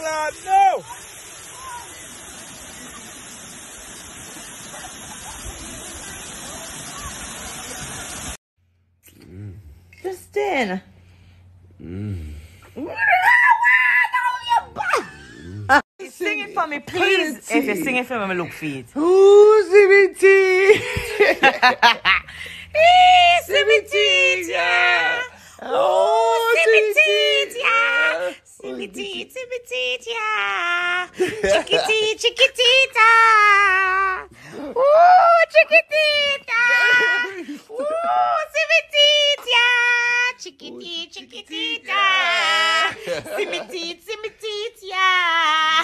Lord, no! Justin. Sing it for me, please. If you sing it for me, I'm look for it. Ooh, CBT! CBT, yeah. Oh, CBT, yeah. CBT, yeah. Chiquitita. Oh, chiquitita. Oh, CBT, yeah. Chiquitita. CBT, yeah.